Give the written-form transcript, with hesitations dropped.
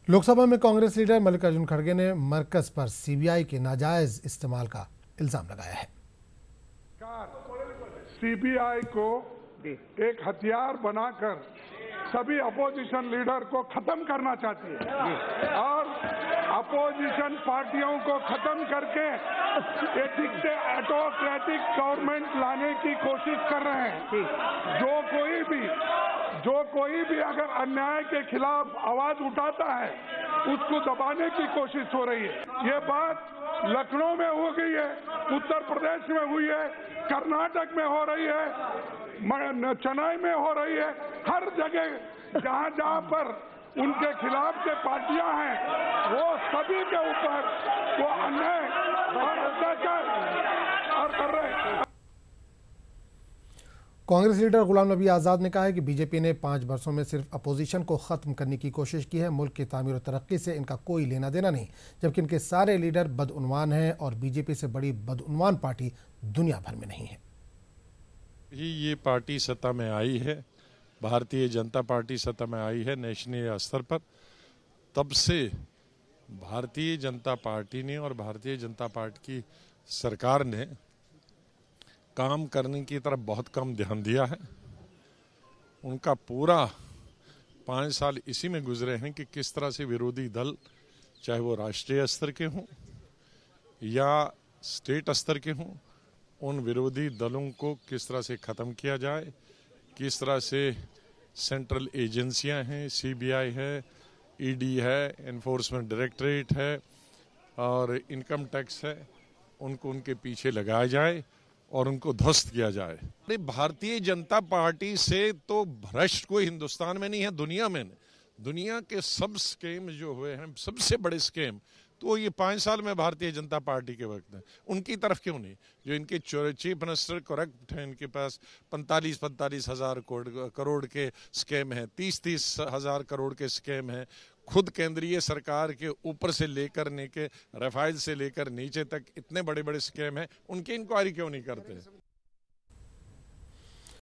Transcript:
लोकसभा में कांग्रेस लीडर मल्लिकार्जुन खड़गे ने मरकज पर सीबीआई के नाजायज इस्तेमाल का इल्जाम लगाया है। सीबीआई को एक हथियार बनाकर सभी अपोजिशन लीडर को खत्म करना चाहती है और अपोजिशन पार्टियों को खत्म करके एक ऑटोक्रेटिक गवर्नमेंट लाने की कोशिश कर रहे हैं। जो कोई भी अगर अन्याय के खिलाफ आवाज उठाता है उसको दबाने की कोशिश हो रही है। ये बात लखनऊ में हो गई है, उत्तर प्रदेश में हुई है, कर्नाटक में हो रही है, चेन्नई में हो रही है। हर जगह जहां पर उनके खिलाफ के पार्टियां हैं वो सभी के ऊपर वो अन्याय और अत्याचार कर रहे हैं। कांग्रेस लीडर गुलाम नबी आज़ाद ने कहा है कि बीजेपी ने 5 वर्षों में सिर्फ अपोजिशन को खत्म करने की कोशिश की है। मुल्क की तामीर और तरक्की से इनका कोई लेना देना नहीं, जबकि इनके सारे लीडर बदउन्वान हैं और बीजेपी से बड़ी बदउन्वान पार्टी दुनिया भर में नहीं है। ये पार्टी सत्ता में आई है, भारतीय जनता पार्टी सत्ता में आई है नेशनल स्तर पर, तब से भारतीय जनता पार्टी ने और भारतीय जनता पार्टी की सरकार ने काम करने की तरफ बहुत कम ध्यान दिया है। उनका पूरा 5 साल इसी में गुजरे हैं कि किस तरह से विरोधी दल, चाहे वो राष्ट्रीय स्तर के हों या स्टेट स्तर के हों, उन विरोधी दलों को किस तरह से ख़त्म किया जाए, किस तरह से सेंट्रल एजेंसियां हैं, सीबीआई है, ईडी है, एनफोर्समेंट डायरेक्टरेट है और इनकम टैक्स है, उनको उनके पीछे लगाया जाए और उनको ध्वस्त किया जाए। भारतीय जनता पार्टी से तो भ्रष्ट कोई हिंदुस्तान में नहीं है, दुनिया में नहीं। दुनिया के सब स्कीम जो हुए हैं, सबसे बड़े स्कीम तो ये 5 साल में भारतीय जनता पार्टी के वक्त है। उनकी तरफ क्यों नहीं? जो इनके चीफ मिनिस्टर करेक्ट हैं, इनके पास 45 हजार करोड़ के स्कीम हैं, 30 हजार करोड़ के स्कीम हैं। खुद केंद्रीय सरकार के ऊपर से लेकर नीचे, रफाइल से लेकर नीचे तक इतने बड़े बड़े स्कीम हैं, उनकी इंक्वायरी क्यों नहीं करते?